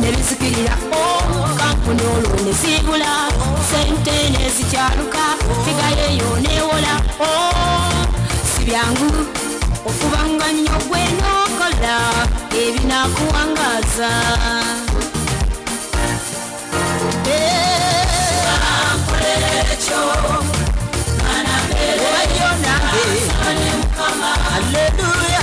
Nebisikirira kampuni olwo nesibula sente nezikyaluka figa yeyo newola sibyangu okubanga nnyo gwe n'okola ebinakuwangaza Hallelujah.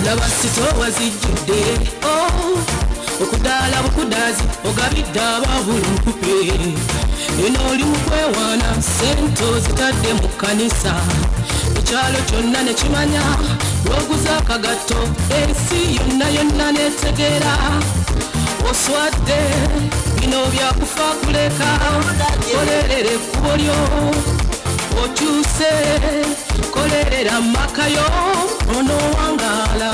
Labasito wazijjude okudala bukudazi ogabidde ababulunkupe eno oli mukwewaana sento zitadde mu kkanisa ekyalo kyonna ne kimanya lwoguza akagatto ensi yonna netegeera oswadde bino byakufa kuleka kolerera ekkubo lyo okyuse kolerera makayo onowangala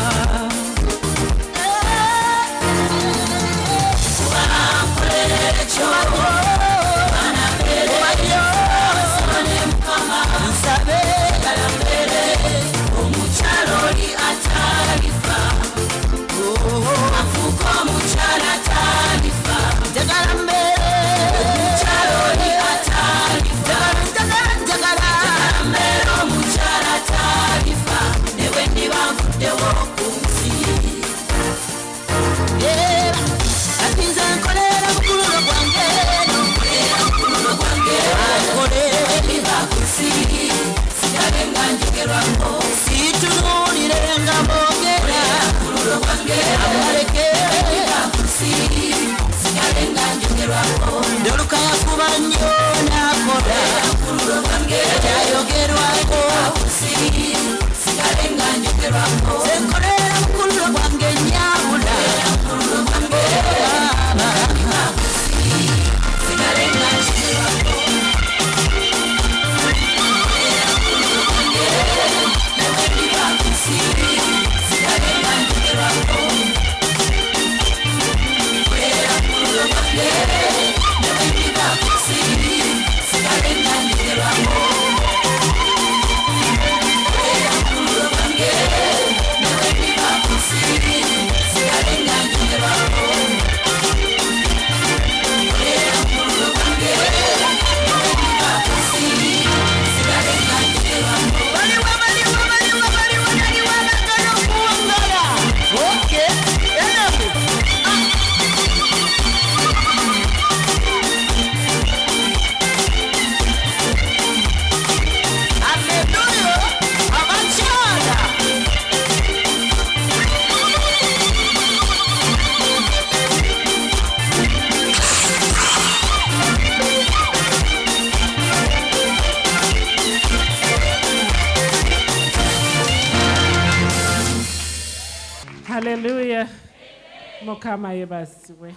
Hallelujah. Mukama yebasiwe.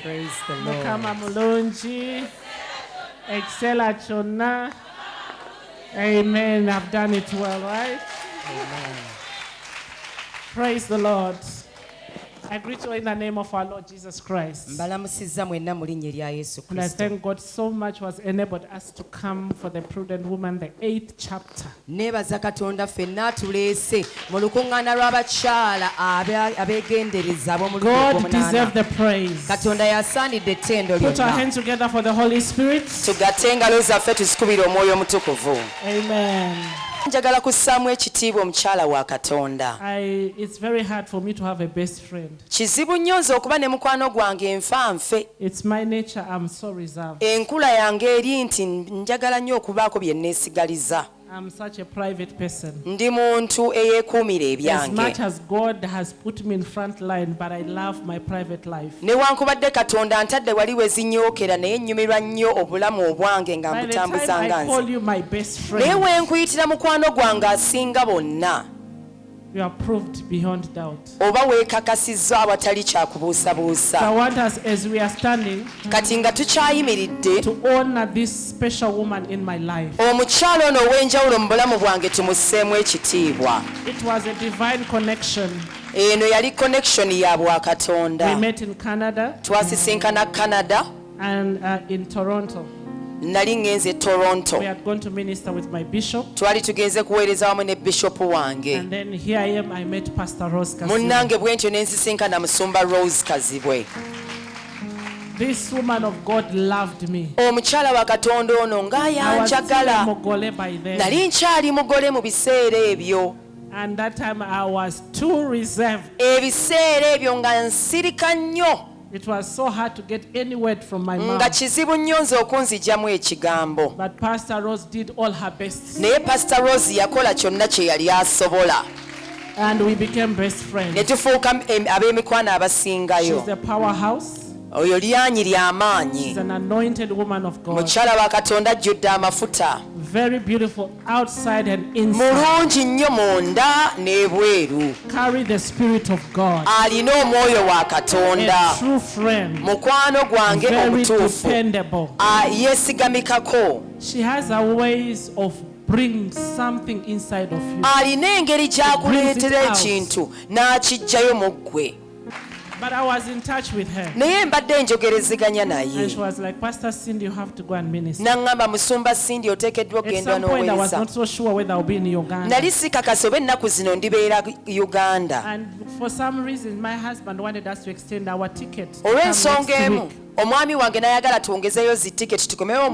Praise the Lord. Mukama mulungi. Excella chonna. Amen. I've done it well, right? Amen. Praise the Lord. I greet you in the name of our Lord Jesus Christ. mbalamusizza mwenna mu linnya erya Yesu And I Kristo. thank God so much was enabled us to come for the prudent woman, the 8th chapter. Neebaza Katonda ffenna atuleese mu lukuŋŋaana lw'abakyala abeegendereza ab'omulundi God deserves the praise. Katonda yasaanidde ettendo Put our lyonna. hands together for the Holy Spirit. Tugatte engalo zaffe tuzikubire omwoyo omutukuvu. Amen. Njagala kussaamu ekitiibwa omukyala wa Katonda. It's very hard for me to have a best friend. Kizibu nnyo nze okuba ne mukwano gwange nfanfe. It's my nature. I'm so reserved. Enkula yange eri nti njagala nnyo okubaako bye neesigaliza. I'm such a private person. Ndi muntu eyeekuumira As ebyange. much as God has put me in front line, but I love my private life. Newankubadde Katonda antadde wali we zinyookera naye nnyumirwa nnyo obulamu obwange nga By the time mbutambuza nga I nze. call you my best Naye friend, we nkuyitira mukwano gwange asinga bonna. you are proved beyond doubt. Oba weekakasizza awatali So I kyakubuusabuusa. want us, as we are standing, Kati nga tukyayimiridde, to honor this special woman in my life. omukyala ono ow'enjawulo mu bulamu bwange tumusseemu ekitiibwa. It was a divine connection. Eno yali connection ya We bwakatonda. met in Canada Twasisinkana Canada, and in Toronto. nali ngenze e Toronto. We had gone to minister with my bishop. Twali tugenze kuweereza wamu ne bishopu wange. And then here I am, I met Pastor Rose Kassim. Munnange bwe ntyo ne nsisinkana musumba Rose Kazibwe. This woman of God loved me. Omukyala wa Katonda ono I was still a ng'ayanjagala. Mogole by then. Nali nkyali mugole mu biseera ebyo. And that time I was too reserved. Ebiseera ebyo nga nsirika nnyo. It was so hard to get any word from my Nga mouth. kizibu nnyo nze okunzigyamu ekigambo. But Pastor Rose did all her best. Naye Pastor Rose yakola kyonna kye yali asobola. And we became best friends. Ne tufuuka ab'emikwano She's abasingayo. a powerhouse. Oyo lyanyi ly'amaanyi. She's an anointed woman of God. Mukyala wa Katonda ajjudde amafuta. Very beautiful outside and inside. Mulungi nnyo munda n'ebweru. Carry the Spirit of God. Alina omwoyo wa A Katonda. true friend. Mukwano gwange Very omutuufu. dependable. Yeesigamikako. She has a ways of bringing something inside of you. Alina engeri gy'akuleetera ekintu n'akiggyayo mu ggwe. But I was in touch with her. Naye mbadde njogerezeganya And she naye. was like, Pastor Cindy, you have to go and minister. N'aŋŋamba musumba Cindy oteekeddwa At okgenda some point, I was n'oweereza. not so sure whether I'll be in Uganda. Nali sikakasa oba ennaku zino ndibeera Uganda. And for some reason, my husband wanted us to extend our ticket. to come Olw'ensonga next emu, week. omwami wange n'ayagala twongezeyo zi tiketi tukomewo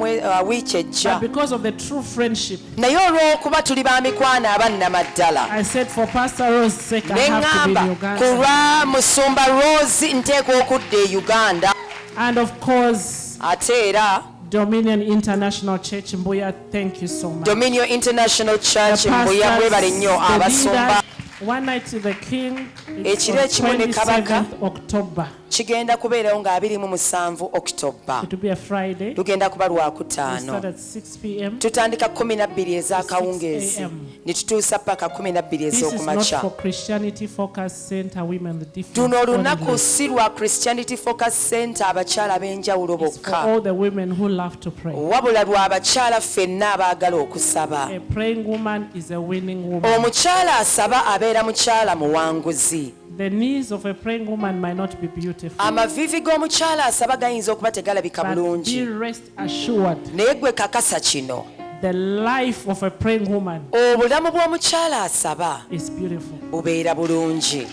wiiki ejja. But because of the true friendship, Naye olw'okuba tuli ba mikwano abannamaddala, I said, for Pastor Rose's sake, I ne have to be in ŋŋamba ku Uganda. lwa musumba Rose nteekwa okudda e Uganda. And of course, Ate era Dominion International Church, Mbuya, thank you so much. Dominion International Church The Mbuya mwebale nnyo pastors, the abasumba. leaders, one night to the king, it's Ekiro on ekimu ne Kabaka. 27th October. Kigenda kubeerawo nga 27 Oktoba. It will be a Friday. Lugenda kuba We Lwakutaano. start at 6 p.m. Tutandika 12 ez'akawungeezi 6 a.m. ne tutuusa paka 12 This is not ez'okumakya. for Christianity Focus Center women. The difference Luno olunaku only. si lwa Christianity Focus Center abakyala ab'enjawulo It's for bokka, all the women who love to pray. wabula lwa abakyala ffenna abaagala okusaba. A praying woman is a winning woman. Omukyala asaba abeera mukyala muwanguzi. The knees of a praying woman might not be beautiful, Amaviivi g'omukyala asaba gayinza okuba tegalabika but be bulungi. rest assured, Naye gwe kakasa kino, the life of a praying woman obulamu bw'omukyala asaba is beautiful. bubeera bulungi.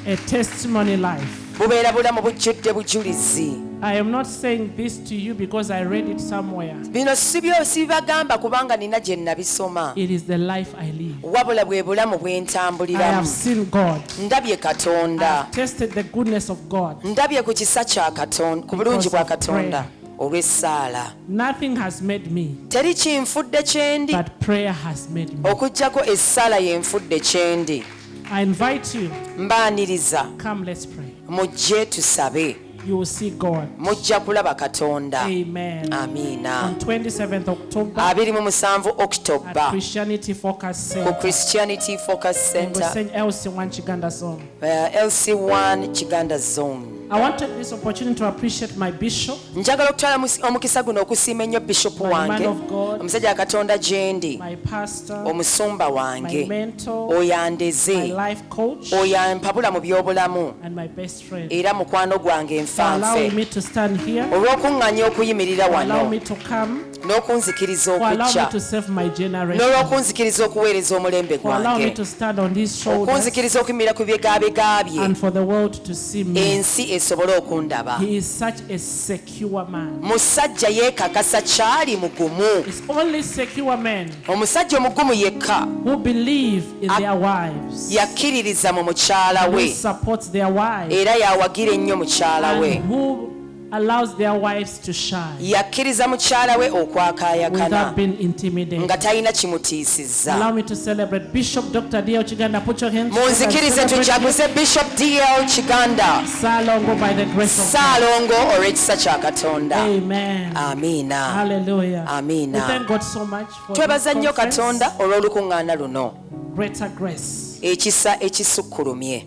A testimony life. Bubeera bulamu bujjudde bujulizi. I am not saying this to you because I read it somewhere. Bino sibibagamba kubanga nina gye nabisoma. It is the life I live. Wabula bwe bulamu bwe I ntambuliramu. have seen God. Ndabye I Katonda. have tasted the goodness of God. Ndabye ku kisa kya Katonda, ku bulungi bwa Katonda olw'essaala. Nothing has made me, Teri kinfudde kyendi, but prayer has made me. okuggyako essaala yenfudde kyendi. I invite you, Mbaaniriza, come let's pray. mujje tusabe. You will see God. Mujja kulaba Katonda. Amen. Amiina. On 27th October 27 at Oktoba Christianity Focus ku Center. Christianity Focus And we're Center, saying LC1 Chiganda Zone. LC1 Kiganda Zone. I want to take this opportunity to appreciate my bishop, njagala okutwala omukisa guno okusiima ennyo bishopu my man wange, of God, omusajja katonda gye ndi, my pastor, omusumba my wange, mentor, oyo my andeze, life coach, oyo ampabula mu by'obulamu, and my best friend. era mukwano gwange For allowing nfanfe, me to stand here, olw'okuŋŋanya okuyimirira for allowing wano, me to come, n'okunzikiriza for allowing me okujja, to serve my generation, n'olw'okunzikiriza okuweereza omulembe for allowing me gwange, to stand on these shoulders, okunzikiriza okuyimirira ku bigabega bye, and for the world to see me. ensi esobole okundaba. He is such a secure man. Musajja yeekakasa kyali mugumu, It's only secure men omusajja omugumu yekka who believe in their wives, yakkiririza mu mukyala who we supports their wives, era yawagira ennyo mukyala and we, who allows their wives to shine yakkiriza mukyala we okwakaayakana without being intimidated. nga talina kimutiisizza. Allow me to celebrate Bishop Dr. D.L. Kiganda. Put your hands together and Munzikirize celebrate tujaguze Bishop D.L. Kiganda, Salongo by the grace of God. Ssaalongo olw'ekisa kya Katonda. Amen. Amiina. Hallelujah. Amina. We thank God so much for this Twebaza nnyo conference. Katonda olw'olukuŋŋaana luno, Greater grace. ekisa ekisukkulumye.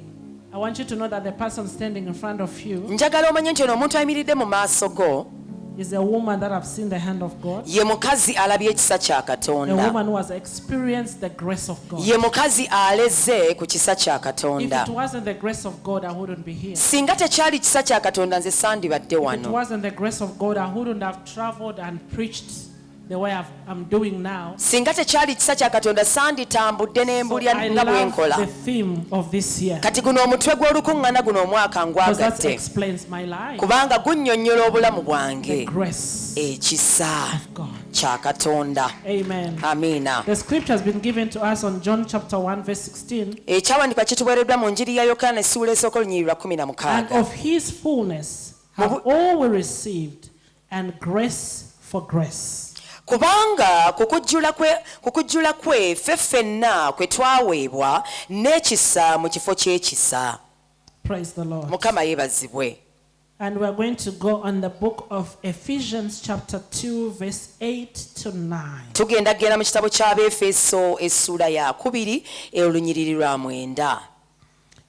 I want you to know that the person standing in front of you Njagala omanye nti ono omuntu ayimiridde mu maaso go is a woman that have seen the hand of God, ye mukazi alabye ekisa kya a Katonda, woman who has experienced the grace of God. ye mukazi aleze ku kisa kya If Katonda. it wasn't the grace of God, I wouldn't be here. Singa tekyali kisa kya Katonda nze sandibadde If it wano. wasn't the grace of God, I wouldn't have traveled and preached the way I'm doing now. Singa tekyali kisa kya Katonda sanditambudde ne So mbulya I nga bwe love nkola. the theme of this year Kati guno omutwe gw'olukuŋŋaana guno omwaka because that ngwagatte explains my life. kubanga gunnyonnyola obulamu The bwange, grace ekisa of God. kya Katonda. Amen. Amiina. The scripture has been given to us on John chapter 1 verse 16. Ekyawandiikibwa kituweereddwa mu njiri ya Yokaana essuula esooka olunyiriri lwa And 16. of his fullness have all we received, and grace for grace. Kubanga kukujjula kwe ffe ffenna kwe twaweebwa n'ekisa mu kifo ky'ekisa. Praise the Lord. Mukama yeebazibwe. And we're going to go on the book of Ephesians chapter 2 verse 8 to 9. Tugenda genda mu kitabo ky'Abeefeso essuula ya 2 olunyiriri lwa 9.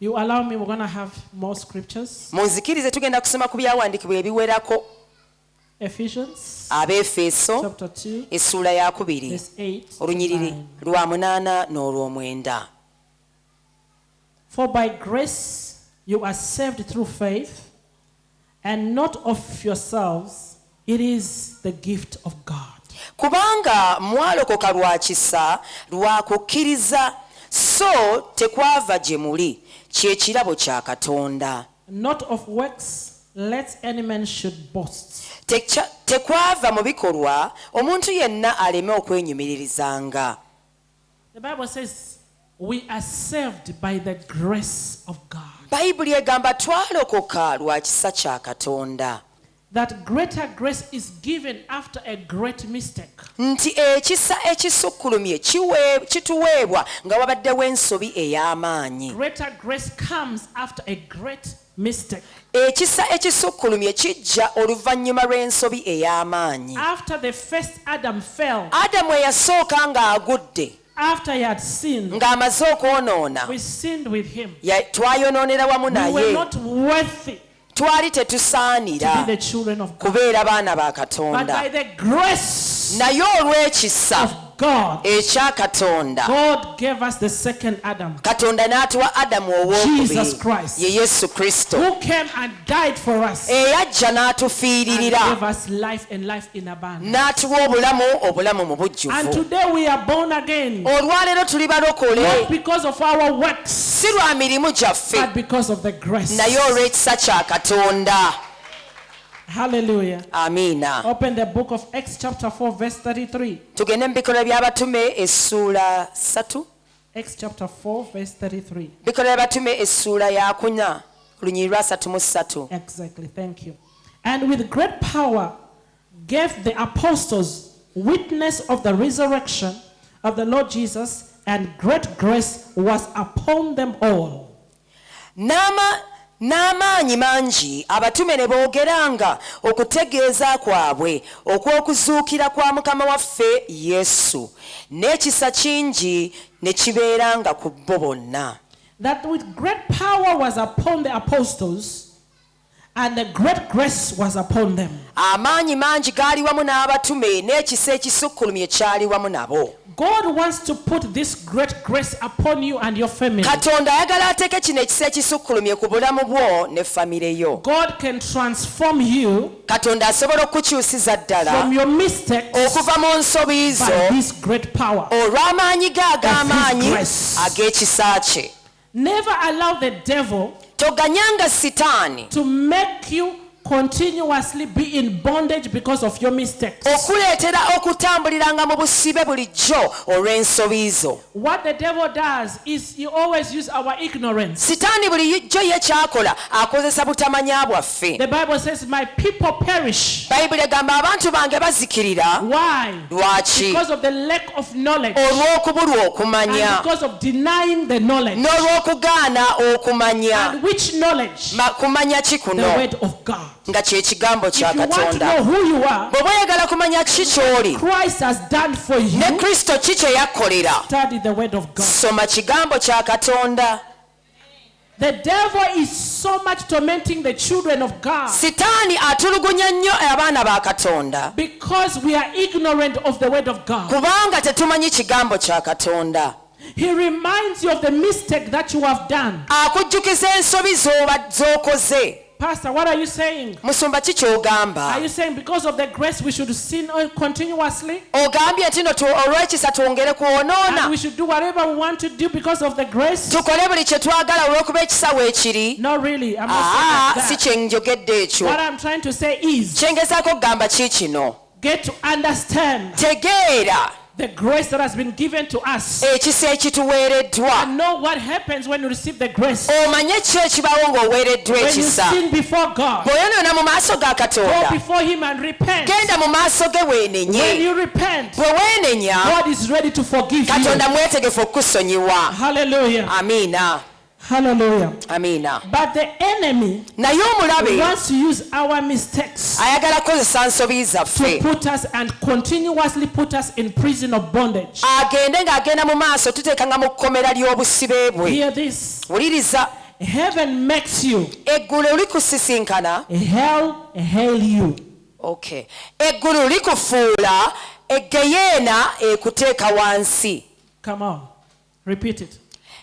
You allow me, we're going to have more scriptures. Munzikirize tugenda kusoma ku byawandiikibwa ebiwerako. Ephesians Abeefeso chapter 2 essuula ya 2 verse 8 to olunyiriri 9. lwa 8 n'olw'omwenda. For by grace you are saved through faith, and not of yourselves, it is the gift of God. Kubanga mwalokoka lwa kisa lwa kukkiriza, so tekwava gye muli, kye kirabo kya Katonda. Not of works, lest any man should boast. Tekwava mu bikolwa, omuntu yenna aleme okwenyumiririzanga. The Bible says we are saved by the grace of God. Bayibuli egamba twalokoka lwa kisa kya Katonda. That greater grace is given after a great mistake. Nti ekisa ekisukkulumye kituweebwa nga wabaddewo ensobi ey'amaanyi. Greater grace comes after a great mistake. Ekisa ekisukkulumye kijja oluvannyuma lw'ensobi ey'amaanyi. After the first Adam fell, Adamu eyasooka ng'agudde, after he had sinned, ng'amaze okwonoona, we sinned with him. twayonoonera wamu We were naye, not worthy twali to tetusaanira be the children of God. kubeera baana ba But by Katonda. the grace Naye olw'ekisa of God, ekya Katonda, God gave us the second Adam, Katonda n'atuwa Adamu Jesus owookubiri, Christ, ye Yesu Kristo, who came and died for us and eyajja n'atufiiririra, gave us life and life in abundance. n'atuwa obulamu mu And bujjuvu. today we are born again, Olwaleero tuli not balokole, because of our works, si lwa mirimu gyaffe, but because of the grace. naye olw'ekisa kya Katonda. Hallelujah. Amiina. Open the book of Acts chapter 4 verse 33. Tugende mu bikolwa by'abatume essuula 3. Acts chapter 4 verse 33. Bikolwa by'abatume essuula ya 4 lunyiriri lwa 33. Exactly, thank you. And with great power gave the apostles witness of the resurrection of the Lord Jesus, and great grace was upon them all. N'amaanyi mangi abatume ne boogeranga okutegeeza kwabwe okw'okuzuukira kwa Mukama waffe Yesu, n'ekisa kingi ne kibeeranga ku bo bonna. That with great power was upon the apostles, and a great grace was upon them. amaanyi mangi gaali wamu n'abatume n'ekisa ekisukkulumye kyali wamu nabo. God wants to put this great grace upon you and your family. Katonda ayagala ateeke kino ekisa ekisukkulumye ku bulamu bwo ne famire yo. God can transform you Katonda asobola okukyusiza ddala from your mistakes okuva mu nsobi zo by this great power. olw'amaanyi ge ag'amaanyi grace. ag'ekisa kye. Never allow the devil Toganyanga sitaani to make you continuously be in bondage because of your mistakes. okuleetera okutambuliranga mu busibe bulijjo olw'ensobi zo. What the devil does is he always uses our ignorance. Sitaani bulijjo ye kyakola akozesa butamanya bwaffe. The Bible says, my people perish. Bayibuli egamba abantu bange bazikirira. Why? Lwaki? Because of the lack of knowledge Olw'okubulwa okumanya and because of denying the knowledge. n'olw'okugaana okumanya. And which knowledge? Kumanya ki The kuno? word of God. Nga kye kigambo If kya you want to Katonda. know who you are, Bw'oba oyagala kumanya ki ky'oli Christ has done for you, ne Kristo ki kye yakolera, study the word of God. soma kigambo kya Katonda. The devil is so much tormenting the children of God Sitaani atulugunya nnyo abaana ba Katonda because we are ignorant of the word of God. kubanga tetumanyi kigambo kya Katonda. He reminds you of the mistake that you have done. Akujjukiza ensobi z'okoze. Pastor, what are you saying? Musumba ki Are ky'ogamba? you saying because of the grace we should sin continuously? Ogambye nti no olw'ekisa twongere kwonoona. And we should do whatever we want to do because of the grace? Tukole buli kye twagala olw'okuba ekisa weekiri. Not really. I'm not saying Si like kye njogedde that. ekyo. What I'm trying to say is Kyengezaako okugamba ki kino? get to understand Tegeera the grace that has been given to us. ekisa ekituweereddwa. And know what happens when you receive the grace. Omanye ki ekibaawo ng'oweereddwa When you ekisa. sin before God, Bw'oyonoona mu maaso ga go Katonda, before Him and repent. genda mu maaso ge When weenenye. you repent, Bwe weenenya, God is ready to forgive you. Katonda mwetegefu okukusonyiwa. Hallelujah. Amiina, Hallelujah. amiina. But the enemy Naye omulabe wants to use our mistakes ayagala kukozesa nsobi to zaffe put us and continuously put us in prison of bondage. agende ng'agenda mu maaso tuteekanga mu kkomera ly'obusibe bwe. Hear this. Wuliriza, Heaven makes you. eggulu likusisinkana. Hell hail you. Okay. Eggulu likufuula, eggeyeena ekuteeka wansi. Come on. Repeat it.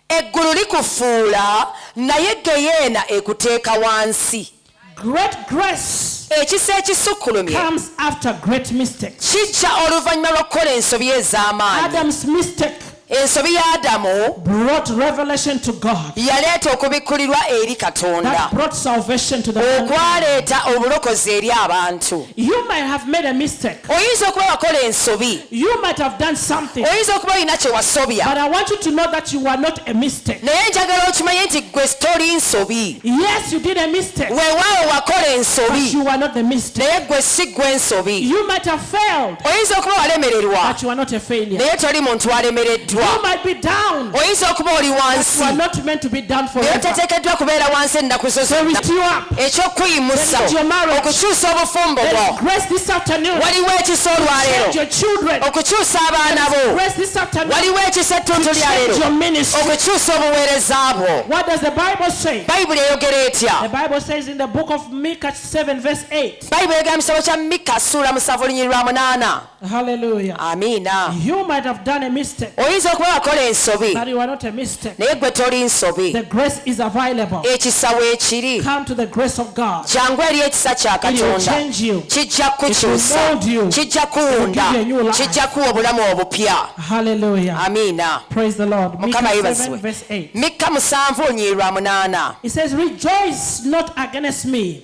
Eggulu likufuula naye eggeyeena ekuteeka wansi. Great grace Ekisa ekisukkulumye comes after great mistakes. kijja oluvannyuma lw'okukola ensobi ez'amaanyi. Adam's mistake Ensobi ya Adamu brought revelation to God. yaleeta okubikkulirwa eri Katonda, That brought salvation to the mankind. okwaleeta obulokozi eri abantu. You might have made a mistake. Oyinza okuba wakola ensobi, You might have done something. oyinza okuba olina kye wasobya, But I want you to know that you are not a mistake. naye njagala okimanye nti gwe toli nsobi. Yes, you did a mistake. Weewaawo wakola But ensobi, you are not the mistake. naye gwe si gwe nsobi. You might have failed. Oyinza okuba walemererwa, But you are not a failure. naye toli muntu alemereddwa. You might be down. Oyinza okuba oli You are wansi, not meant to be down naye forever. tateekeddwa kubeera wansi ennaku zo To zonna. lift you up. Eky'okkuyimusa, Then your marriage. okukyusa obufumbo There bwo. is grace this afternoon. Waliwo ekisa Change olwaleero, your children. okukyusa abaana There is bo. grace this afternoon. Waliwo ekisa ettuntu lya Change your leero, ministry. okukyusa obuweereza bwo. What does the Bible say? Bayibuli eyogera etya? The Bible says in the book of Micah 7 verse 8. Bayibuli eyogera mu kitabo kya Mika ssuula 7 olunyiriri lwa 8. Hallelujah. Amiina. You might have done a mistake, Oyinza okuba wakola ensobi, but you are not a mistake. naye gwe toli nsobi. The grace is available. Ekisa weekiri, Come to the grace of God. jangu eri ekisa kya It will Katonda. change you. Kijja kukyusa, It will mold you. kijja kuwunda, It will give you a new life. kijja kuwa obulamu obupya. Hallelujah. Amiina. Praise the Lord. Micah Mukama 7 yeebazibwe. verse 8. Mikka 7 olunyiriri lwa 8. It says, rejoice not against me,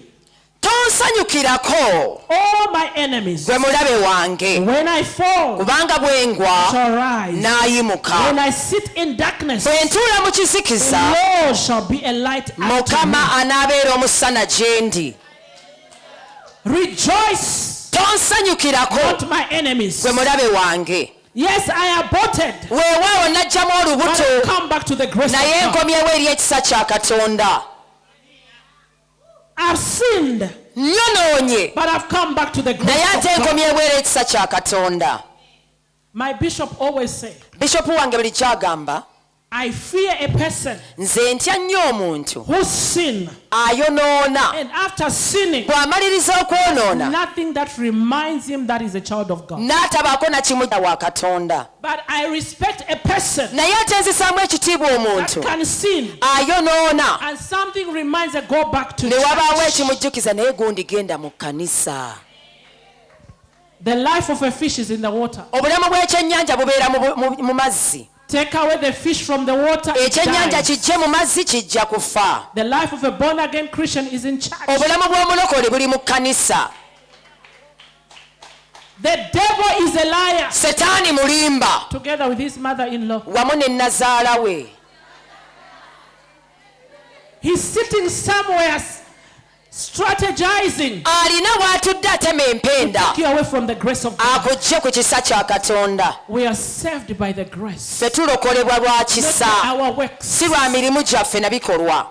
Tonsanyukirako all my enemies. gwe mulabe wange, When I fall, kubanga bwe ngwa shall rise. When n'ayimuka. I sit in darkness, Bwe ntuula mu the kizikiza, Lord shall be a light unto me. Mukama anaabeera omusana gye ndi. Rejoice Tonsanyukirako not my enemies. gwe mulabe wange. Yes, I aborted, Weewaawo najjamu but I olubuto, come back to the grace naye of God. nkomyewo eri ekisa kya Katonda. I've sinned, Nyonoonye, but I've come back to the naye grace ate of God. nkomyewo eri ekisa kya Katonda. My bishop always say, Bishopu wange buli kyagamba, I fear a person nze ntya nnyo omuntu who sin, ayonoona and after sinning, bw'amaliriza okwonoona nothing that reminds him that he's a child of God. n'atabaako na kimu wa Katonda. But I respect a person Naye ate nzisaamu ekitiibwa that omuntu can sin, ayonoona and something reminds her go back to ne wabaawo church. ekimujjukiza naye gundi genda mu kkanisa. The life of a fish is in the water. Obulamu bw'ekyennyanja bubeera mu mazzi. Take away the fish from the water, it Ekyennyanja dies. kijje mu mazzi kijja kufa. The life of a born-again Christian is in church. Obulamu bw'omulokole buli mu kkanisa. The devil is a liar. Setaani mulimba Together with his mother-in-law. wamu ne nazaala we. He's sitting somewhere strategizing. Alina w'atudde atema empenda Take you away from the grace of God. akuggye ku kisa kya Katonda. We are saved by the grace. Ffe tulokolebwa lwa Not kisa, by our works. si lwa mirimu gyaffe na bikolwa.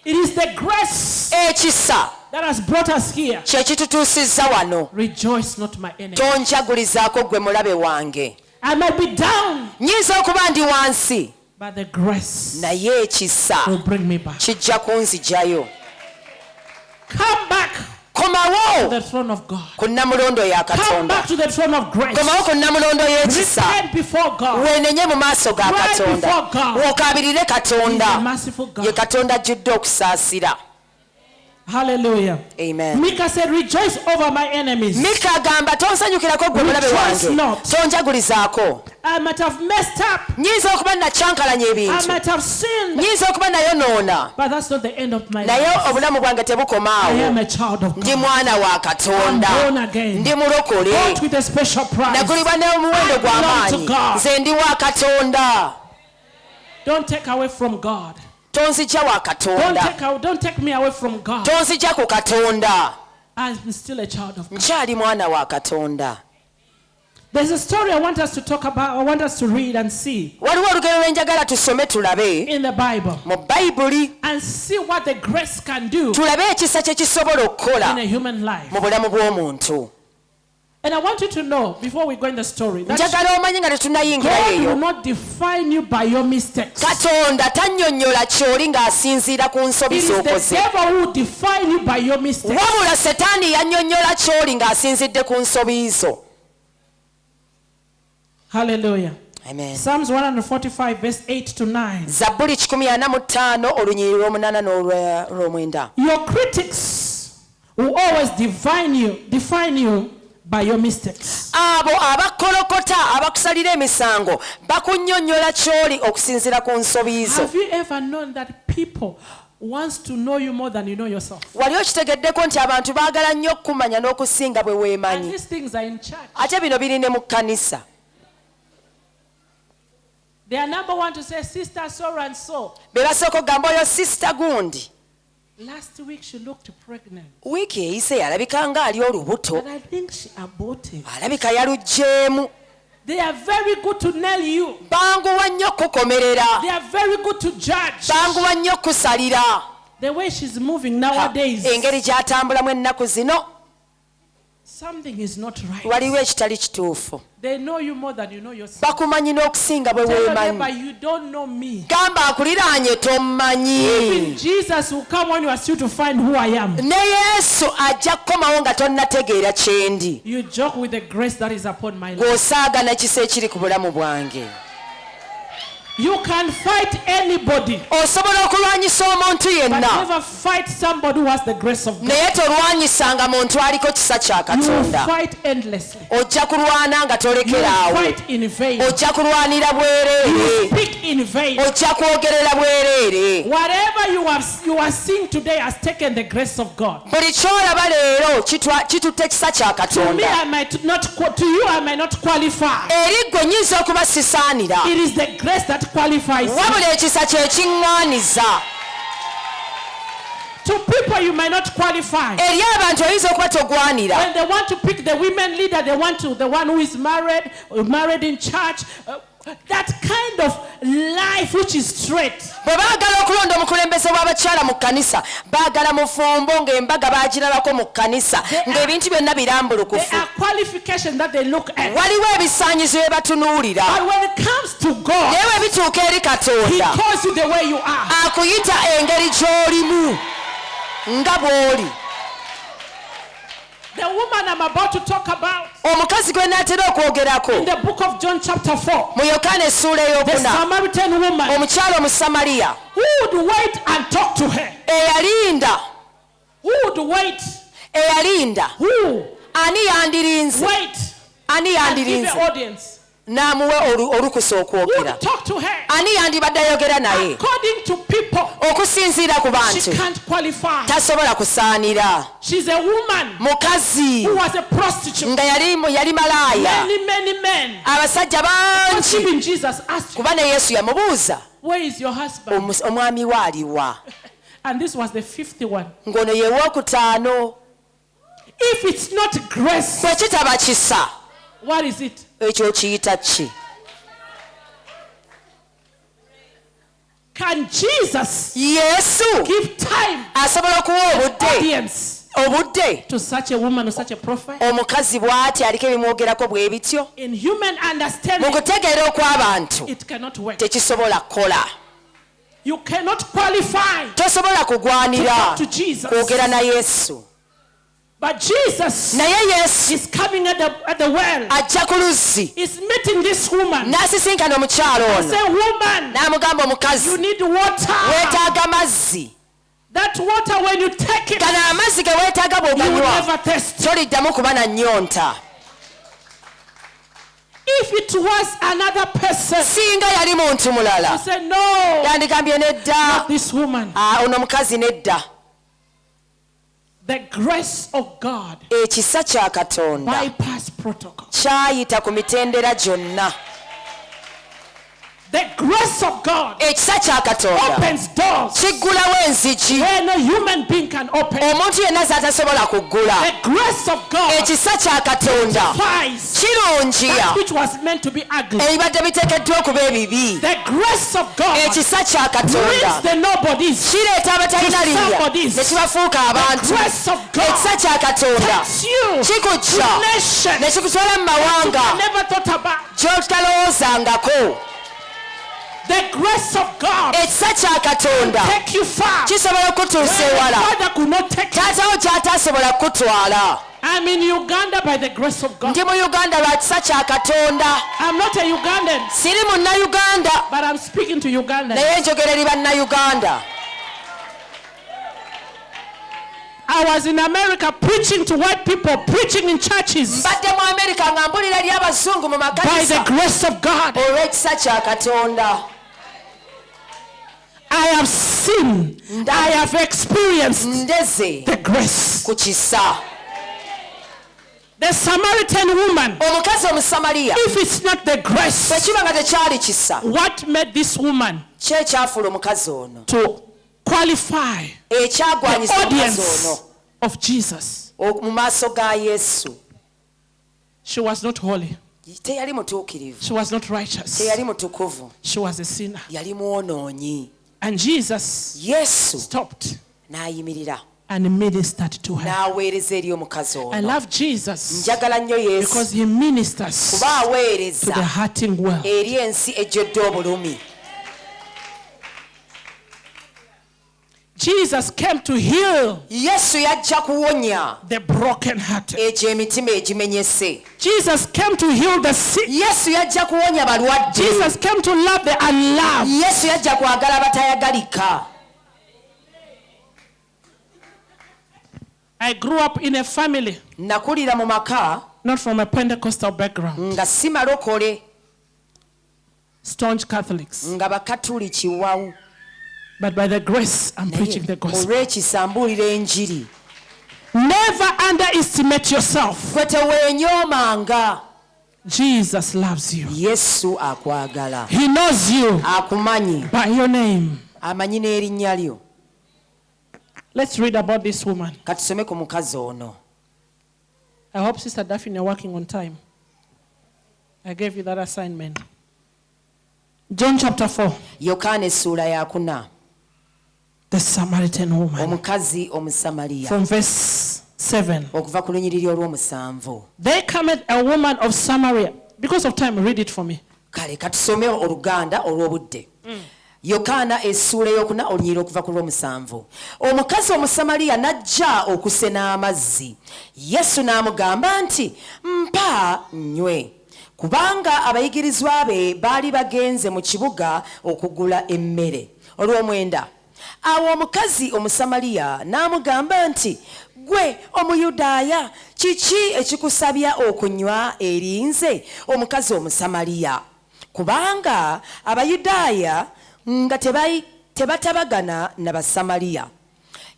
It is the grace Ekisa that has brought us here. kye kitutuusizza wano. Rejoice not my enemy. Tonjagulizaako gwe mulabe wange. I might be down, Nnyinza okuba ndi wansi, but the grace naye ekisa will bring me back. kijja kunzijayo. Come back to Komawo the throne of God. ku nnamulondo ya Come Katonda. back to the throne of grace. Komawo ku nnamulondo y'ekisa. Repent before God. Weenenye mu maaso ga Cry Katonda. before God. Wookabirire He is a Katonda. merciful Ye God. Katonda ajjudde okusaasira. Hallelujah. Amen. Micah said, rejoice over my enemies. Mika agamba tonsanyukirako gwe mulabe Rejoice wange. not. Tonjagulizaako. I might have messed up. Nnyinza okuba nakyankalanya I ebintu. might have sinned. Nnyinza okuba nayonoona. But that's not the end of my Naye life. obulamu bwange I tebukomaawo. am a child of Ndi God. mwana wa Katonda. I'm born again. Ndi mulokole. Bought with a special price. Nagulibwa n'omuwendo I belong gw'amaanyi. to God. Nze ndi wa Katonda. Don't take away from God. Tonzigya wa Katonda. Don't take me away from God. Tonzigya ku Katonda. I'm still a child of God. Nkyali mwana wa Katonda. There's a story I want us to talk about. I want us to read and see Waliwo olugero lwe njagala tusome tulabe in the Bible mu Bayibuli. and see what the grace can do Tulabe ekisa kye kisobola okukola in a human life. mu bulamu bw'omuntu. And I want you to know, before we go in the story, that Njagala omanye nga tetunnayingira God will eyo. not define you by your mistakes. Katonda tannyonnyola kyoli ng'asinziira ku nsobi It is the z'okoze. devil who will define you by your mistakes. Wabula Setaani yannyonnyola kyoli ng'asinzidde ku nsobi zo. Hallelujah. Amen. Psalms 145 verse 8 to 9. Zabbuli 45 olunyiriri lw'omunaana n'olw'omwenda. Your critics will always define you by your mistakes. Abo abakolokota abakusalira emisango bakunnyonnyola kyoli okusinziira ku nsobi zo. Have you ever known that people wants to know you more than you know yourself? Wali okitegeddeko nti abantu baagala nnyo okukumanya n'okusinga bwe And weemanyi. these things are in church. Ate bino biri ne mu kkanisa. They are number one to say, sister so and so. Be basooka okugamba oyo sisita gundi. Last week she looked pregnant. Wiiki eyise yalabika nga ali olubuto. But I think she aborted. Alabika yaluggyeemu. They are very good to nail you. Banguwa nnyo okukomerera. They are very good to judge. Banguwa nnyo okusalira. The way she's moving nowadays, Engeri gy'atambulamu ennaku zino something is not right. waliwo ekitali kituufu. They know you more than you know yourself. Bakumanyi n'okusinga bwe Tell your neighbor, weemanyi. you don't know me. Gamba akuliraanye tommanyi. Even Jesus will come when you are still to find who I am. Ne Yesu ajja kukomawo nga tonnategeera kyendi. You joke with the grace that is upon my life. Gw'osaagana ekisa ekiri ku bulamu bwange. You can fight anybody, Osobola okulwanyisa omuntu but yenna. never fight somebody who has the grace of God. Naye tolwanyisanga muntu aliko kisa kya You will Katonda. fight endlessly. Ojja kulwana nga You will tolekeraawo. fight in vain. Ojja kulwanira You bwereere. speak in vain. Ojja kwogerera bwereere. Whatever you are seeing today has taken the grace of God. Buli kyolaba leero kitutte kisa kya To me, Katonda. I might not. To you, I might not qualify. Eri ggwe nnyinza okuba sisaanira. It is the grace that qualifies you. Wabula ekisa kye kiŋŋaaniza. To people, you might not qualify. Eri abantu oyinza okuba togwanira. When they want to pick the women leader, they want to the one who is married in church. that kind of life which is straight. bwe baagala okulonda omukulembeze w'abakyala mu kkanisa baagala mufumbo ng'embaga baagirabako mu kkanisa ng'ebintu byonna birambulukufu. There are qualifications that they look at. waliwo ebisaanyizo bye batunuulira. But when it comes to God, naye bwe bituuka eri He katonda calls you the way you are. akuyita engeri gy'olimu nga bw'oli. The woman I'm about to talk about omukazi gwe naatera okwogerako in the book of John chapter 4, mu yokaana essuula the ey'okuna Samaritan woman omukyala omusamaliya who would wait and talk to her. eyalinda Who would wait? Who? Ani yandirinze? Wait Ani and give yandirinze? the audience. N'amuwe olukusa Who okwogera. would talk to her? Ani yandibadde ayogera naye? According to people, Okusinziira ku she bantu can't qualify. tasobola kusaanira. She's a woman Mukazi who was a prostitute. nga yali malaaya. Many men. Abasajja But bangi. even Jesus asked her, Kuba ne Yesu yamubuuza where is your husband? omwami we aliwa. And this was the 50th one. Ng'ono ye wookutaano. If it's not grace, Bwe kitaba kisa what is it? ekyo kiyita ki? Can Jesus Yesu give time, asobola okuwa obudde to such a woman or such a prophet? omukazi bw'ati aliko ebimwogerako bwe bityo? In human Mu understanding, kutegeera okw'abantu it cannot work. tekisobola kukola. You cannot qualify Tosobola to kugwanira talk to Jesus. kwogera na Yesu. But Jesus Naye Yesu is coming at the well. ajja ku luzzi Is meeting this woman. n'asisinkana omukyalo I ono say, woman, n'amugamba omukazi you need water. weetaaga mazzi. That water, when you take it, Gano amazzi ge weetaaga you will bw'oganywa never thirst. toliddamu kuba na nnyonta. If it was another person, Singa yali muntu you mulala say, no, yandigambye nedda. not this woman. Ono mukazi nedda. The grace of God Ekisa kya Katonda bypass protocol. kyayita ku mitendera gyonna. The grace of God Ekisa kya Katonda opens doors kiggulawo enzigi where no human being can open. omuntu yenna z'atasobola kuggula. The grace of God Ekisa kya Katonda fights kirungiya that which was meant to be ugly. ebibadde biteekeddwa okuba ebibi. The grace of God Ekisa kya brings Katonda the nobodies. kireeta abatalina linnya Somebody's. ne kibafuuka The abantu. grace of Ekisa God kya Katonda takes you to kikujja nations ne kikutwala mu you mawanga never thought about. gy'otalowoozangako. The grace of God Ekisa kya Katonda take you far. kisobola okutuusa Where ewala Father could not take you. taatawo gy'ataasobola kutwala. I'm in Uganda by the grace of God. Ndi mu Uganda lwa kisa kya Katonda. I'm not a Ugandan, Siri munnayuganda but I'm speaking to Uganda. naye njogera eri bannayuganda. I was in America preaching to white people, preaching in churches Mbadde mu Amerika nga mbulira eri abazungu mu by the makanisa grace of God. olw'ekisa kya Katonda. I have seen, I have experienced Ndeze the grace. ku kisa. The Samaritan woman, Omukazi Omusamaliya if it's not the grace, bwe kiba nga tekyali kisa, what made this woman ki ekyafuula omukazi ono to qualify the ekyagwanyisa omukazi audience ono of Jesus? mu maaso ga Yesu? She was not holy. Teyali mutuukirivu, She was not righteous. teyali mutukuvu, She was a sinner. yali mwonoonyi. And Jesus Yesu stopped n'ayimirira and ministered to her. n'aweereza eri omukazi I ono. love Jesus Njagala nnyo Yesu because he ministers kuba to the aweereza hurting world. eri ensi ejjodde obulumi. Jesus came to heal Yesu yajja kuwonya the brokenhearted. egyo emitima egimenyese. Jesus came to heal the sick. Yesu yajja kuwonya balwadde. Jesus came to love the unloved. Yesu yajja kwagala abatayagalika. I grew up in a family, Nakulira mu maka not from a Pentecostal background, nga si malokole, staunch Catholics. nga bakatuliki wawu. But by the grace, I'm preaching the gospel. Olw'ekisa mbuulira enjiri. Never underestimate yourself. Gwe teweenyoomanga. Jesus loves you. Yesu akwagala. He knows you Akumanyi. by your name. Amanyi n'erinnya lyo. Let's read about this woman. Katusome ku mukazi ono. I hope Sister Daphne, you're working on time. I gave you that assignment. John chapter 4. Yokaana essula ya 4. The Samaritan woman. Omukazi Omusamaliya. From verse 7. Okuva ku lunyiriri olw'omusanvu. There cometh a woman of Samaria. Because of time, read it for me. Kale katusome oluganda olw'obudde. Yokaana essula ey'okuna olunyiriri okuva ku lw'omusanvu. Omukazi Omusamaliya n'ajja okusena amazzi. Yesu n'amugamba nti, mpa nnywe. Kubanga abayigirizwa be baali bagenze mu kibuga okugula emmere. Olw'omwenda. Awo omukazi Omusamaliya n'amugamba nti, gwe Omuyudaaya, kiki ekikusabya okunywa eri nze omukazi Omusamaliya? Kubanga Abayudaaya nga tebatabagana na Basamaliya.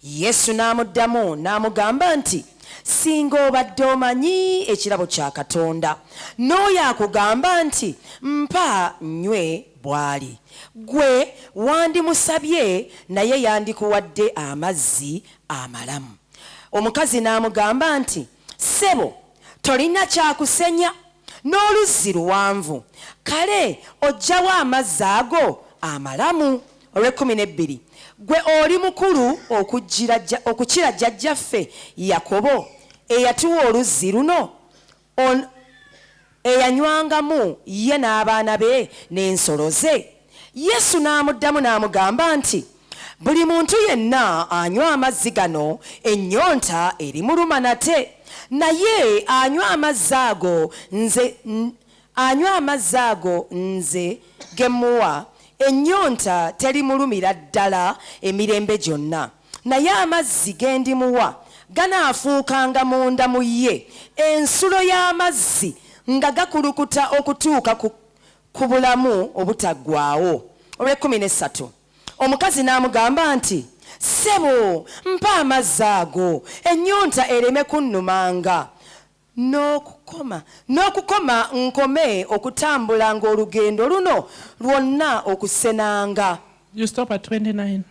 Yesu n'amuddamu n'amugamba nti, singa obadde omanyi ekirabo kya Katonda, n'oyo akugamba nti mpa nnywe bw'ali, gwe wandimusabye naye yandikuwadde amazzi amalamu. Omukazi n'amugamba nti, ssebo, tolina kyakusenya n'oluzzi luwanvu, kale oggyawo amazzi ago amalamu. Olw'ekumi gwe oli mukulu okukira jjajjaffe Yakobo eyatuwa oluzzi luno, eyanywangamu ye n'abaana be n'ensolo ze. Yesu n'amuddamu n'amugamba nti, buli muntu yenna anywa amazzi gano ennyonta erimuluma nate, naye anywa amazzi ago nze gemuwa ennyonta terimulumira ddala emirembe gyonna, naye amazzi gendimuwa ganaafuukanga munda mu ye ensulo y'amazzi nga gakulukuta okutuuka ku bulamu obutaggwaawo. Olw'ekumi omukazi n'amugamba nti, ssebo, mpa amazzi ago ennyonta ereme kunnumanga, n'okukoma nkome okutambulanga olugendo luno lwonna okusenanga. You stop at 29.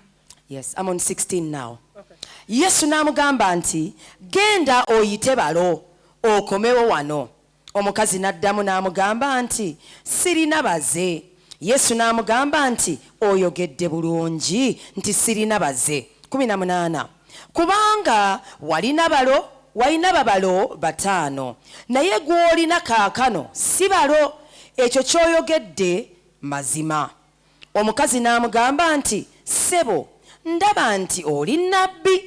Yes, I'm on 16 now. Okay. Yesu n'amugamba nti, genda oyite balo okomewo wano. Omukazi n'addamu n'amugamba nti, sirina baze. Yesu n'amugamba nti, oyogedde bulungi nti sirina baze. 18. Kubanga walina babalo 5, naye gw'olina kaakano si balo, ekyo ky'oyogedde mazima. Omukazi n'amugamba nti, ssebo, ndaba nti oli nnabbi.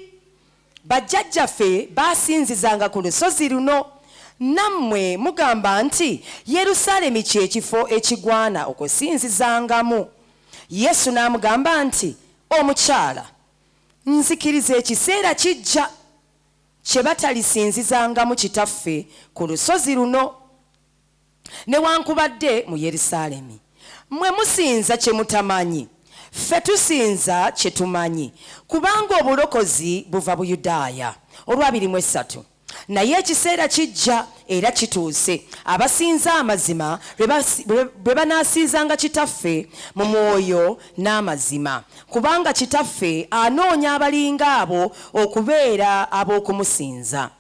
Bajjajjaffe baasinzizanga ku lusozi luno, nammwe mugamba nti Yerusaalemi ky'ekifo ekigwana okusinzizangamu. Yesu n'amugamba nti, omukyala, nzikiriza ekiseera kijja kye batalisinzizangamu kitaffe ku lusozi luno newankubadde mu Yerusaalemi. Mmwe musinza kye mutamanyi, ffe tusinza kye tumanyi, kubanga obulokozi buva Buyudaaya. Olw'23. Naye ekiseera kijja era kituuse abasinza amazima bwe banaasinzanga kitaffe mu mwoyo n'amazima, kubanga kitaffe anoonya abalinga abo okubeera ab'okumusinza.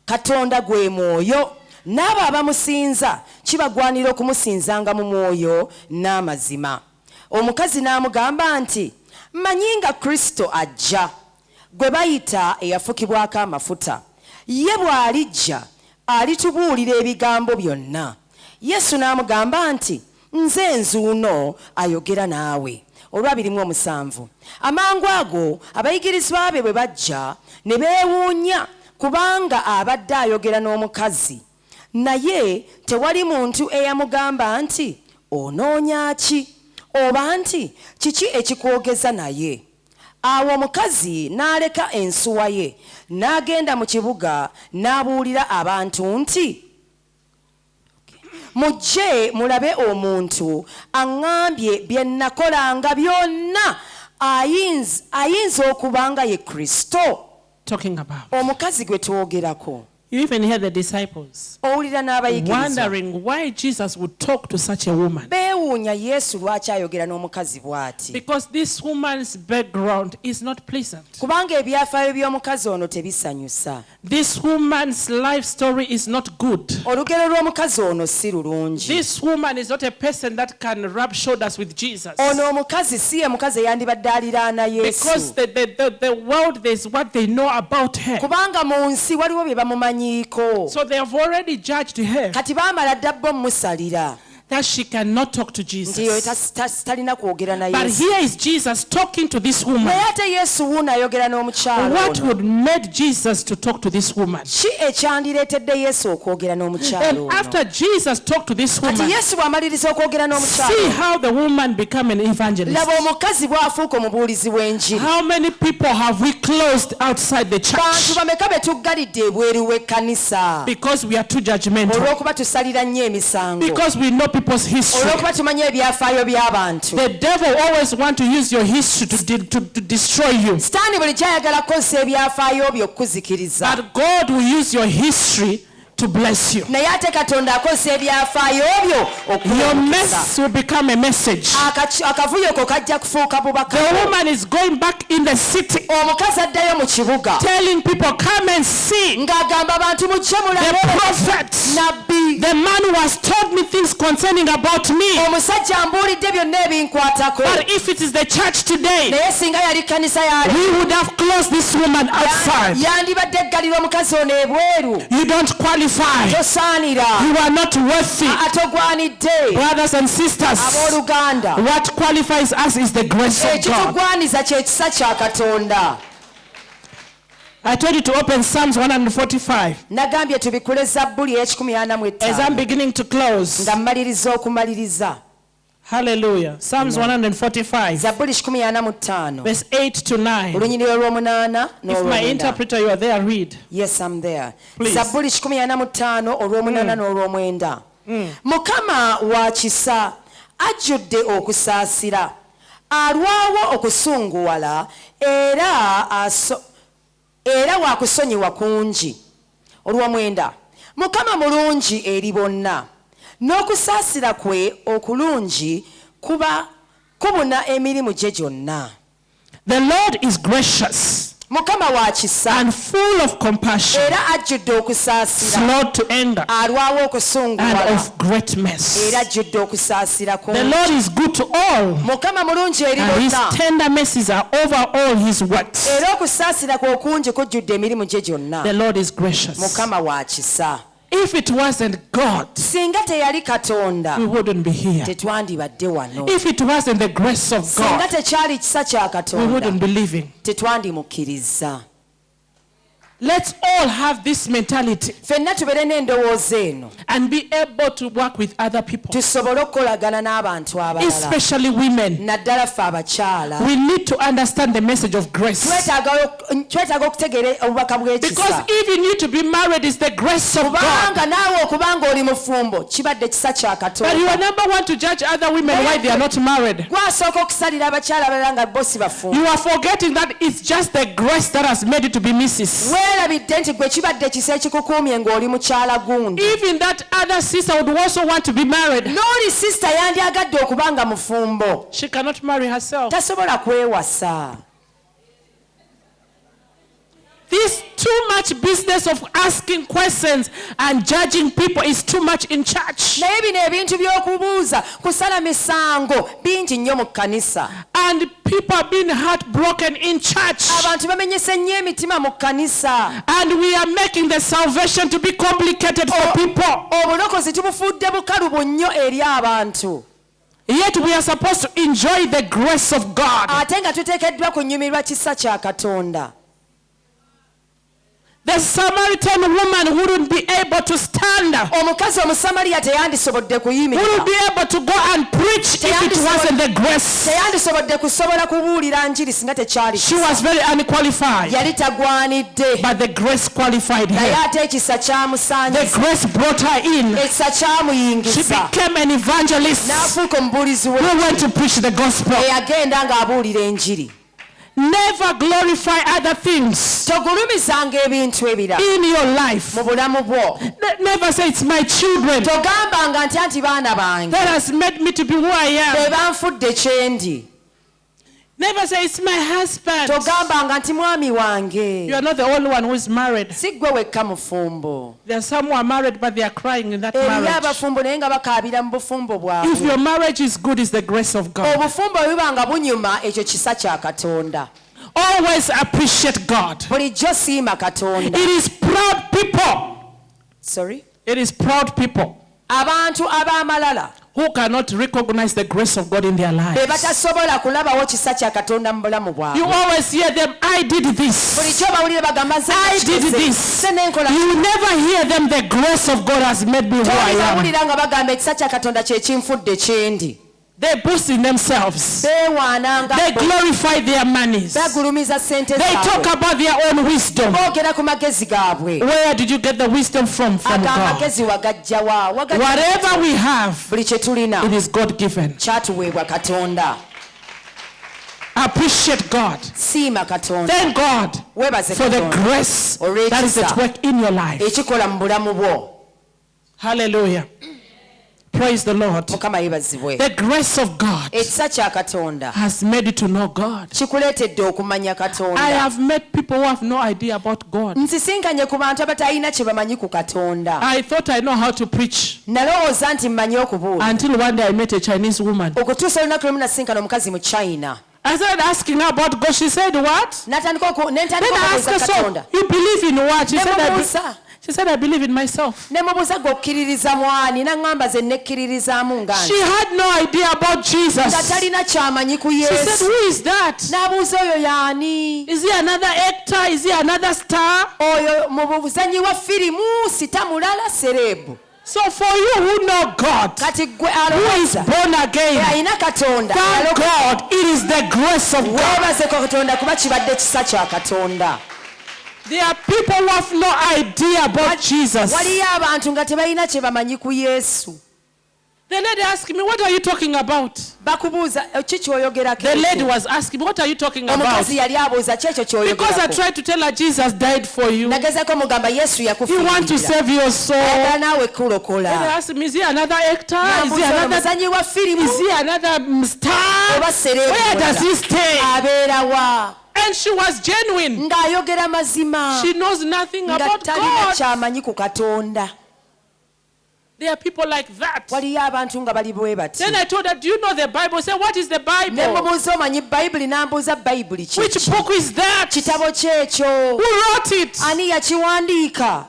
Katonda gwe mwoyo, n'abo abamusinza kibagwanira okumusinzanga mu mwoyo n'amazima. Omukazi n'amugamba nti, mmanyi nga Kristo ajja, gwe bayita eyafukibwako amafuta. Ye bw'alijja alitubuulira ebigambo byonna. Yesu n'amugamba nti, nze nzuuno ayogera naawe. Olw'27. Amangu ago abayigirizwa be bwe bajja ne beewuunya, kubanga abadde ayogera n'omukazi, naye tewali muntu eyamugamba nti, onoonya ki? Oba nti kiki ekikwogeza naye? Awo omukazi n'aleka ensuwa ye n'agenda mu kibuga n'abuulira abantu nti, mujje mulabe omuntu aŋŋambye bye nakolanga byonna, ayinza okuba nga ye Kristo. Talking about Omukazi gwe twogerako You even hear the disciples owulira n'abayigirizwa wondering why Jesus would talk to such a woman. beewuunya yesu lwaki ayogera n'omukazi bw'ati Because this woman's background is not pleasant. kubanga ebyafaayo by'omukazi ono tebisanyusa This woman's life story is not good. olugero lw'omukazi ono si lulungi This woman is not a person that can rub shoulders with Jesus. ono omukazi si ye mukazi eyandibadde aliraana Because yesu the world, there's what they know about her. kubanga mu nsi waliwo bye bamumanyiiko So they have already judged her kati baamala dda bo mmusalira that she cannot talk to nti yo Jesus. talina kwogera na But yesu here is Jesus talking to this woman. naye ate yesu wuuno ayogera n'omukyalo What ono would make Jesus to talk to this woman? ki ekyandireetedde yesu okwogera n'omukyalo And ono after Jesus talked to this kati woman, yesu bw'amaliriza okwogera n'omukyalo see ono, how the woman became an evangelist. laba omukazi bw'afuuka omubuulizi w'enjiri How many people have we closed outside the bantu church? bameka be tuggalidde ebweru w'ekkanisa Because we are too judgmental. olw'okuba tusalira nnyo emisango Because we know people's history. olw'okuba tumanyi ebyafaayo by'abantu The devil always wants to use your history to destroy you. sitaani bulijjo ayagala kukozesa ebyafaayo byo okukuzikiriza But God will use your history to bless you. naye ate katonda akozesa ebyafaayo byo Your okukuza mess will become a message. akavuyo ko kajja kufuuka bubaka The woman is going back in the city, omukazi addayo mu kibuga telling people, come and see ng'agamba abantu mujje the mulabe prophet, nabbi the man who has told me things concerning about me. omusajja ambuulidde byonna ebinkwatako But if it is the church today, naye singa yali kkanisa yali we would have closed this woman outside. yandibadde eggalira omukazi ono ebweru You don't qualify. tosaanira You are not worthy. atogwanidde Brothers and sisters, abooluganda what qualifies us is the grace of God. ekitugwaniza kye kisa kya katonda I told you to open Psalms 145. nagambye tubikule zabbuli As I'm 45 beginning to close, nga mmaliriza okumaliriza hallelujah. Psalms 145, zabbuli 45 verse 8 to 9. olunyiriro lw'omunaana If my n'olwomwenda. interpreter, you are there, read. Yes, I'm there. Please. zabbuli 45 olw'omunaana n'olw'omwenda. Mukama wa kisa ajjudde okusaasira alwawo okusunguwala era waakusonyiwa kungi. Olw'omwenda. Mukama mulungi eri bonna n'okusaasira kwe okulungi kubuna emirimu gye gyonna. The Lord is gracious Mukama wa kisa and full of compassion, era ajjudde okusaasira slow to anger, alwawo and okusunguwala of great mercy. era ajjudde okusaasira The kungi. Lord is good to all, Mukama mulungi eri and his bonna tender mercies are over all his works. era okusaasira kwe okungi kujjudde emirimu gye gyonna. The Lord is gracious. Mukama wa kisa. If it wasn't God, Singa teyali katonda we wouldn't be here. tetwandibadde wano. If it wasn't the grace of Singa God, tekyali kisa kya we katonda wouldn't be living. tetwandimukkiriza. Let's all have this mentality Ffenna tubeere n'endowooza eno and be able to work with other people, tusobole okukolagana n'abantu abalala especially women. naddala ffe abakyala. We need to understand the message of grace. twetaaga okutegeera obubaka Because bw'ekisa. even you to be married is the grace of God. kubanga naawe okubanga oli mufumbo kibadde kisa kya But you katonda. are number one to judge other women why they are not married. gwasooka okusalira abakyala abalala nga bo si bafumbo. You are forgetting that it's just the grace that has made you to be Mrs. weerabidde nti gwe kibadde kisa ekikukuumye ng'oli mukyala gundi. Even that other sister would also want to be married. n'oli sisita yandyagadde okubanga mufumbo She cannot marry herself. tasobola kwewasa. This too much business of asking questions and judging people is too much in church. naye bino ebintu by'okubuuza kusala misango bingi nnyo mu kkanisa. And people are being heartbroken in church. abantu bamenyese nnyo emitima mu kkanisa. And we are making the salvation to be complicated for people. obulokozi tubufudde bukalubu nnyo eri abantu. Yet we are supposed to enjoy the grace of God. ate nga tuteekeddwa kunyumirwa kisa kya katonda. The Samaritan woman wouldn't be able to stand, omukazi omusamaliya teyandisobodde kuyimirira. wouldn't be able to go and preach if it wasn't the grace. teyandisobodde kusobola kubuulira njiri singa tekyali She kisa. was very unqualified, yali tagwanidde. but the grace qualified naye her. ate ekisa The kyamusanyiza. grace brought her in. ekisa She kyamuyingiza. became an evangelist n'afuuka omubuulizi we who went to preach the gospel. eyagenda ng'abuulira enjiri. Never glorify other things togulumizanga ebintu ebirala in your life. mu bulamu bwo. Never say it's my children Togambanga nti anti baana bange that has made me to be who I be am. banfudde kyendi. Never say it's my husband. Togambanga nti mwami wange. You are not the only one who is married. Si ggwe wekka mufumbo. There are some who are married but they are crying in that Eriyo marriage. abafumbo naye nga bakaabira mu bufumbo If bwabwe. your marriage is good, it's the grace of God. Obufumbo bwe buba nga bunyuma, ekyo kisa kya Katonda. Always appreciate God. Bulijjo siima Katonda. It is proud people. Sorry? It is proud people Abantu ab'amalala who cannot recognize the grace of God in their be lives. batasobola kulabawo kisa kya Katonda mu bulamu You bwabwe. always hear them, I did this. Bulijjo bawulire bagamba nze I did this. se nenkola. You never hear them, the grace of God has made me who I am. Bawulira nga bagamba ekisa kya Katonda kye kinfudde kyendi. They boast in themselves. Beewaananga They glorify their monies. bagulumiza ssente They talk zaabwe. about their own wisdom. Boogera ku magezi gaabwe. Where did you get the wisdom from God? Ag'amagezi wagajja wa? Whatever we have, Buli kye tulina it is God given. kyatuweebwa Katonda. Appreciate God. Siima Katonda. Thank God Weebaze for the Katonda grace that is at work in your life. ekikola mu bulamu bwo. Hallelujah. Praise the Lord. Mukama yeebazibwe. The grace of God Ekisa kya Katonda has made you to know God. kikuleetedde okumanya I Katonda. have met people who have no idea about God. Nsisinkanye ku bantu abatalina kye bamanyi ku Katonda. I thought I know how to preach Nalowooza nti mmanyi okubuulira. until one day I met a Chinese woman. Okutuusa olunaku lwe munasinkana omukazi mu China. I started asking her about God. She said, what? N'atandika Then I asked her, so Katonda. you believe in what? Nemubuuza. She said, I believe in myself. Ne mubuuza gwe okkiririza mwani n'aŋŋamba ze nekkiririzaamu nga She had no idea about Jesus. nga talina kyamanyi ku She said, Yesu. who is that? N'abuuza oyo y'ani? Is he another actor? Is he another star? Oyo mu buzanyi wa firimu sita mulala serebu. So for you who know God, Kati gwe who is alowooza born again, alina Katonda. thank God, it is the grace of God. Weebaze Katonda kuba kibadde kisa kya Katonda. There are people who have no idea about Jesus. Waliyo abantu nga tebalina kye bamanyi ku Yesu. The lady asked me, what are you talking about? Bakubuuza ki kyoyogerako? The lady was asking me, what are you talking about? Omukazi yali abuuza ki ekyo Because I kyoyogerako? tried to tell her Jesus died for you. Nagezaako mugamba Yesu He wants to yakufiirira. save your soul. Ayagala naawe Then I kulokola. asked him, is he another actor? Is he N'abuuza another, omuzanyi wa firimu is he another star? oba serebu Where does he stay? abeera wa? And she was genuine. Ng'ayogera mazima She knows nothing nga about talina God. kyamanyi ku Katonda. There are people like that. Waliyo abantu nga bali bwe bati. Then I told her, do you know the Bible? I said, what is the Ne Bible? mubuuza omanyi Bayibuli, n'ambuuza Bayibuli ki? Which book is that? Kitabo kyekyo. Who wrote it? Ani yakiwandiika?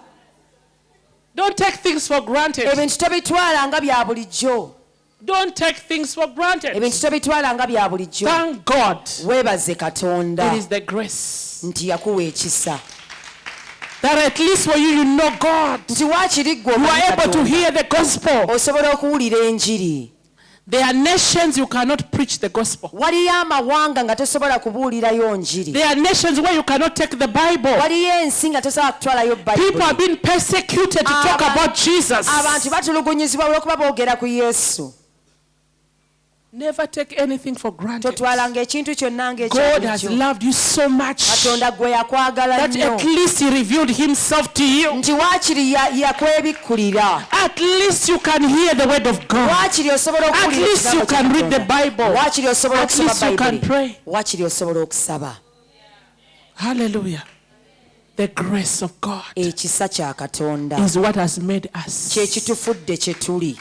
Don't take things for granted. Ebintu tobitwala nga bya bulijjo. Don't take things for granted. Ebintu tobitwala nga bya bulijjo. Thank God. Weebaze Katonda It is the grace. nti yakuwa ekisa. That at least for you know God. Nti waakiri ggwe You omanyi are able to Katonda. hear the gospel. Osobola okuwulira enjiri. There are nations you cannot preach the gospel. Waliyo amawanga nga tosobola kubuulirayo njiri. There are nations where you cannot take the Bible. Waliyo ensi nga tosobola kutwalayo People are Bayibuli. being persecuted to talk about Jesus. Abantu batulugunyizibwa olw'okuba boogera ku Yesu. Never take anything for granted. Totwalanga ekintu kyonna God has ng'ekyo. loved you so much Katonda gwe yakwagala that nnyo. at least He revealed Himself to you. Nti waakiri yakwebikkulira. At least you can hear the word of God. Waakiri osobola At okuwulira least you ekigambo kya can read the Katonda. Bible. Waakiri osobola At okusoma least you can Bayibuli. pray. Waakiri osobola okusaba. Hallelujah. The grace of God Ekisa kya Katonda is what has made us. kye kitufudde kye tuli.